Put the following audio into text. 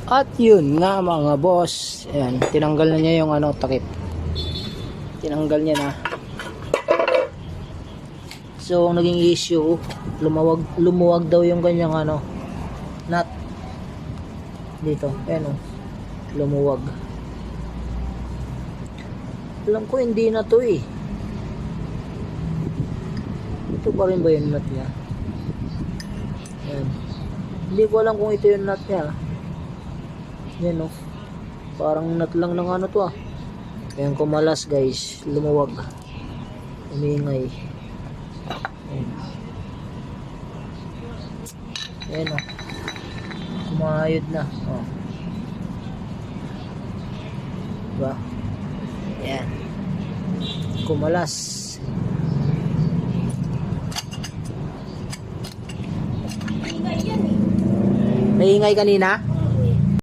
At yun nga mga boss, ayan, tinanggal na niya yung ano, takip. Tinanggal niya na. So ang naging issue, lumuwag daw yung kanyang ano, nut dito, ayan o, lumuwag. Alam ko hindi na to eh. Ito pa rin ba yung nut niya? Ayan. Hindi ko alam kung ito yung nut niya. Yan o, parang nut lang ng ano to ah. Ayan, kumalas guys, lumuwag, umingay. Ayan o, kumayod na o. Diba? Ayan, kumalas. May ingay kanina?